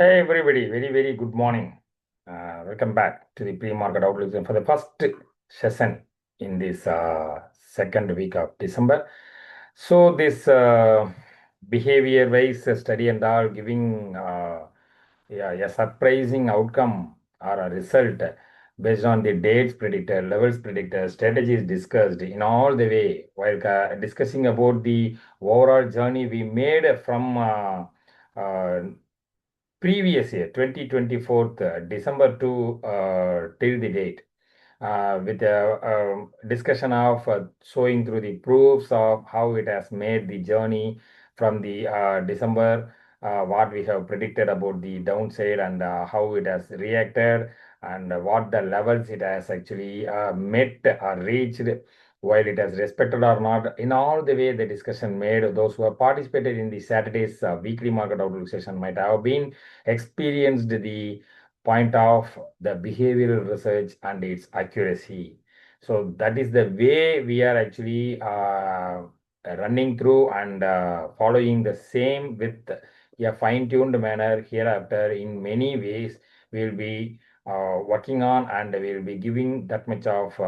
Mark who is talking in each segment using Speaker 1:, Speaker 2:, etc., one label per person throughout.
Speaker 1: Hey everybody, very good morning. Welcome back to the pre-market outlook for the first session in this second week of December. So this behavior-wise study and all giving a surprising outcome or a result based on the dates predicted, levels predicted, strategies discussed in all the way while discussing about the overall journey we made from uh, previous year 2024 December to till the date with a discussion of showing through the proofs of how it has made the journey from the December, what we have predicted about the downside and how it has reacted and what the levels it has actually met or reached, while it has respected or not. In all the way the discussion made, those who have participated in the Saturday's weekly market outlook session might have been experienced the point of the behavioral research and its accuracy. So that is the way we are actually running through and following the same with a fine-tuned manner hereafter. In many ways, we'll be working on and we'll be giving that much of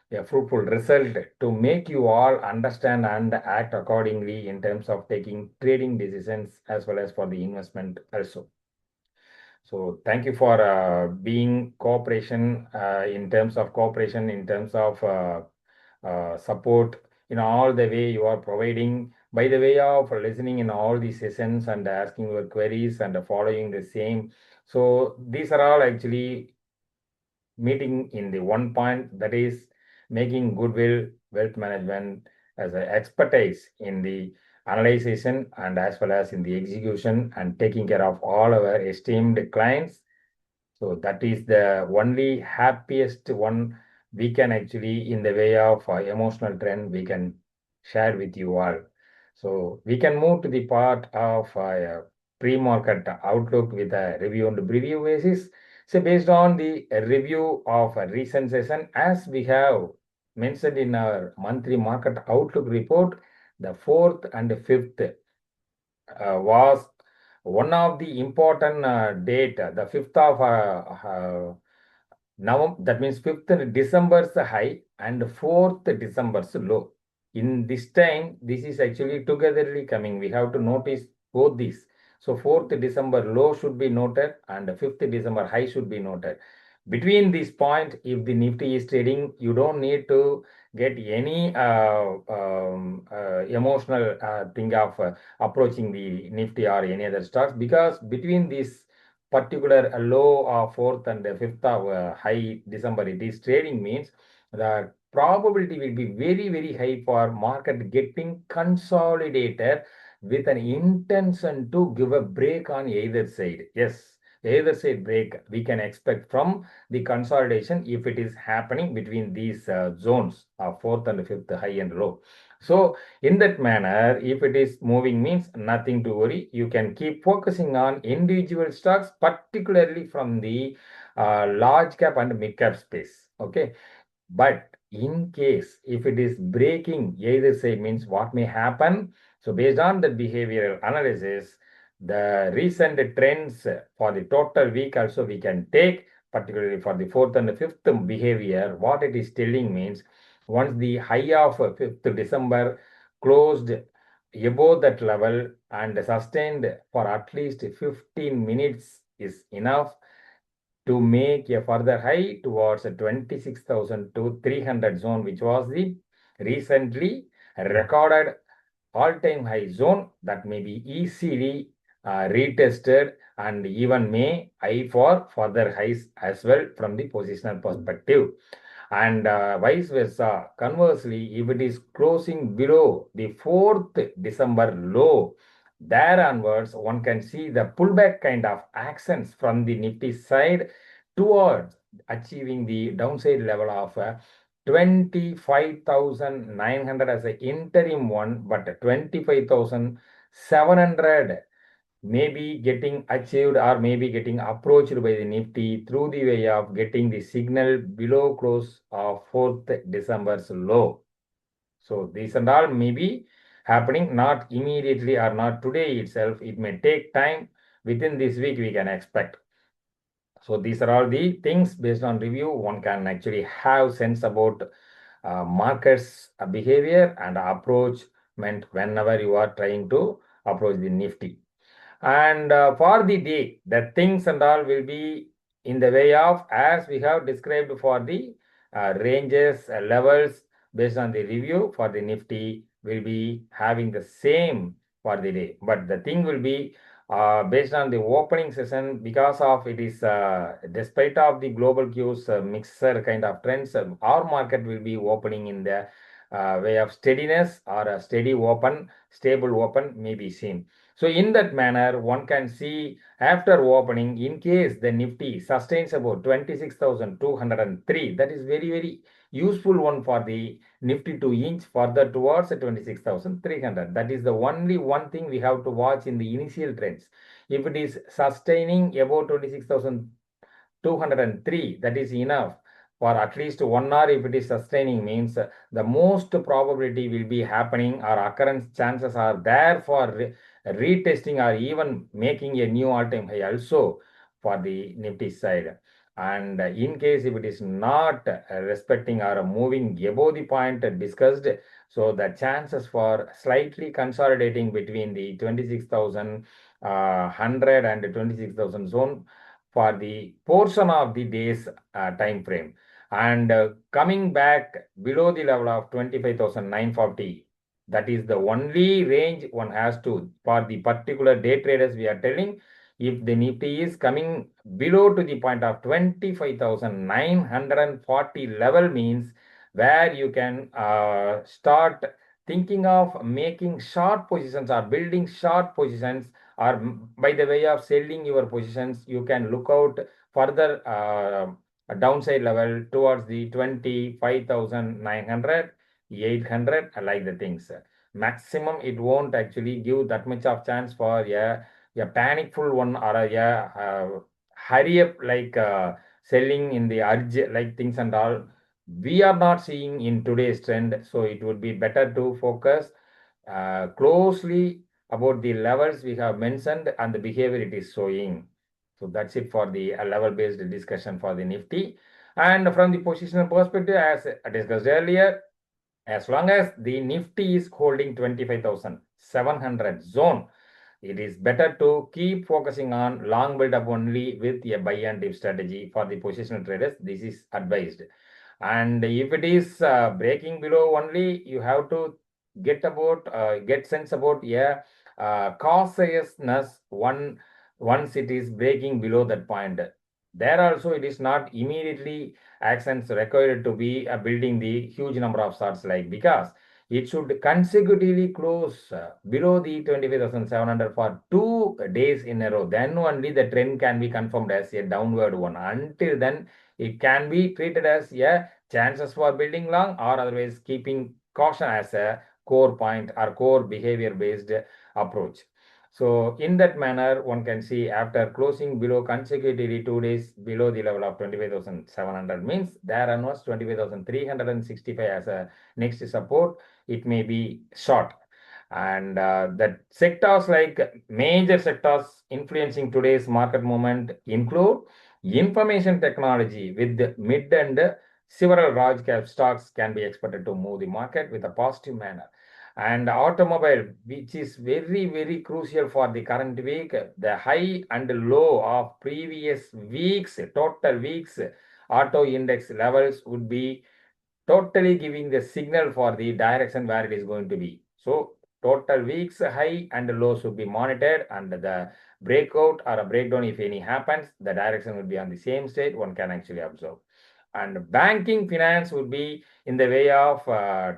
Speaker 1: a fruitful result to make you all understand and act accordingly in terms of taking trading decisions as well as for the investment also. So thank you for being cooperation in terms of cooperation, in terms of support in all the way you are providing by the way of listening in all these sessions and asking your queries and following the same. So these are all actually meeting in the one point, that is making goodwill wealth management as an expertise in the analyzation and as well as in the execution and taking care of all our esteemed clients. So that is the only happiest one we can actually, in the way of emotional trend, we can share with you all. So we can move to the part of pre-market outlook with a review and preview basis. So based on the review of a recent session, as we have mentioned in our monthly market outlook report, the fourth and fifth was one of the important date, the 5th of November, that means 5th December's high and 4th December's low. In this time, this is actually togetherly coming. We have to notice both these. So 4th December low should be noted and 5th December high should be noted. Between this point, if the Nifty is trading, you don't need to get any emotional thing of approaching the Nifty or any other stocks, because between this particular low of 4th and 5th of high December it is trading, means the probability will be very high for market getting consolidated with an intention to give a break on either side. Yes, either side break we can expect from the consolidation if it is happening between these zones of 4th and 5th high and low. So in that manner, if it is moving, means nothing to worry. You can keep focusing on individual stocks, particularly from the large cap and mid cap space. Okay. But in case if it is breaking either side, means what may happen. So based on the behavioral analysis, the recent trends for the total week also we can take, particularly for the 4th and 5th behavior. What it is telling means, once the high of 5th December closed above that level and sustained for at least 15 minutes is enough to make a further high towards a 26,000 to 300 zone, which was the recently recorded all-time high zone that may be easily retested and even may eye for further highs as well from the positional perspective. And vice versa. Conversely, if it is closing below the 4th December low, there onwards, one can see the pullback kind of actions from the Nifty side towards achieving the downside level of 25,900 as an interim one, but 25,700 maybe getting achieved or maybe getting approached by the Nifty through the way of getting the signal below close of 4th December's low. So these and all may be happening not immediately or not today itself. It may take time within this week we can expect. So these are all the things based on review. One can actually have sense about markets behavior and approach meant whenever you are trying to approach the Nifty. And for the day, the things and all will be in the way of, as we have described for the ranges, levels based on the review for the Nifty will be having the same for the day. But the thing will be based on the opening session, because of it is despite of the global cues mixer kind of trends, our market will be opening in the way of steadiness or a steady open, stable open may be seen. So in that manner, one can see after opening, in case the Nifty sustains about 26,203, that is very, very useful one for the Nifty to inch further towards 26,300. That is the only one thing we have to watch in the initial trends. If it is sustaining about 26,203, that is enough for at least 1 hour. If it is sustaining means the most probability will be happening or occurrence chances are there for retesting or even making a new all-time high also for the Nifty side. And in case if it is not respecting or moving above the point discussed, so the chances for slightly consolidating between the 26,100 and 26,000 zone for the portion of the day's time frame. And coming back below the level of 25,940, that is the only range one has to, for the particular day traders we are telling, if the Nifty is coming below to the point of 25,940 level means where you can start thinking of making short positions or building short positions, or by the way of selling your positions, you can look out further a downside level towards the 25,900, 800, I like the things. Maximum, it won't actually give that much of chance for a panicful one or hurry up like selling in the urge like things and all. We are not seeing in today's trend, so it would be better to focus closely about the levels we have mentioned and the behavior it is showing. So that's it for the level-based discussion for the Nifty. And from the positional perspective, as discussed earlier, as long as the Nifty is holding 25,700 zone, it is better to keep focusing on long build-up only with a buy and dip strategy for the positional traders. This is advised. And if it is breaking below only, you have to get sense about cautiousness once it is breaking below that point. There also it is not immediately actions required to be building the huge number of shots, like, because it should consecutively close below the 25,700 for 2 days in a row. Then only the trend can be confirmed as a downward one. Until then, it can be treated as a chances for building long, or otherwise keeping caution as a core point or core behavior based approach. So in that manner, one can see after closing below consecutively 2 days below the level of 25,700 means there are no 25,365 as a next support. It may be short. And that sectors, like major sectors influencing today's market movement, include information technology with mid and several large cap stocks can be expected to move the market with a positive manner. And automobile, which is very, very crucial for the current week, the high and low of previous weeks, total weeks, auto index levels would be totally giving the signal for the direction where it is going to be. So total weeks high and low should be monitored, and the breakout or a breakdown, if any happens, the direction will be on the same state, one can actually observe. And banking finance would be in the way of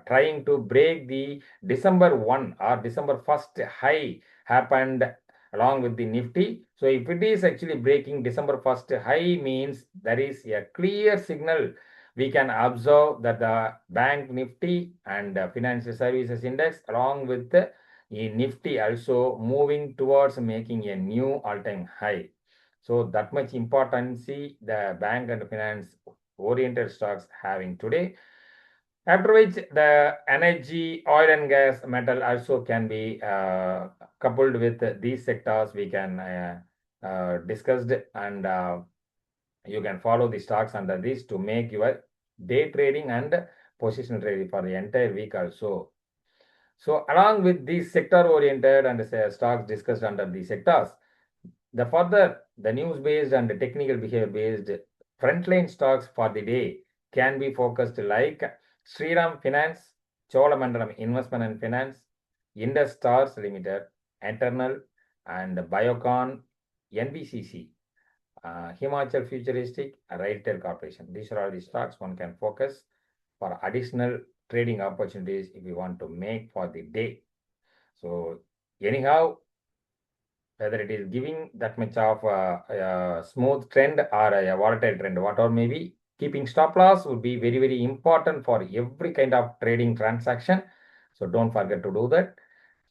Speaker 1: trying to break the December 1 or December 1st high happened along with the Nifty. So if it is actually breaking December 1st high means there is a clear signal. We can observe that the bank Nifty and financial services index along with the Nifty also moving towards making a new all-time high. So that much importance the bank and finance oriented stocks having today. After which the energy, oil and gas, metal also can be coupled with these sectors. We can discussed, and you can follow the stocks under this to make your day trading and position trading for the entire week also. So along with these sector oriented and stocks discussed under the sectors, the news based and technical behavior based frontline stocks for the day can be focused like Sriram Finance, Cholamandalam Investment and Finance, Indus Stars Limited, Eternal, and Biocon, NBCC, Himachal Futuristic, Railtel Corporation. These are all the stocks one can focus for additional trading opportunities if you want to make for the day. So anyhow, whether it is giving that much of a smooth trend or a volatile trend, whatever may be, keeping stop loss would be very, very important for every kind of trading transaction. So don't forget to do that.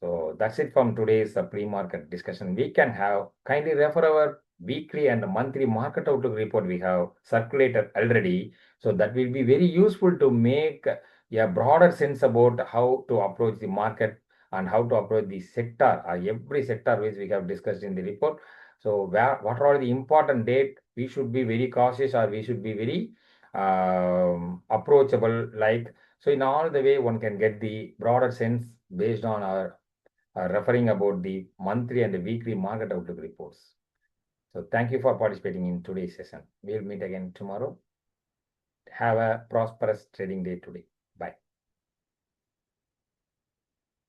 Speaker 1: So that's it from today's pre-market discussion. We can have kindly refer our weekly and monthly market outlook report we have circulated already. So that will be very useful to make a broader sense about how to approach the market and how to approach the sector or every sector which we have discussed in the report. So what are the important date we should be very cautious or we should be very approachable, like, so in all the way one can get the broader sense based on our referring about the monthly and the weekly market outlook reports. So thank you for participating in today's session. We'll meet again tomorrow. Have a prosperous trading day today.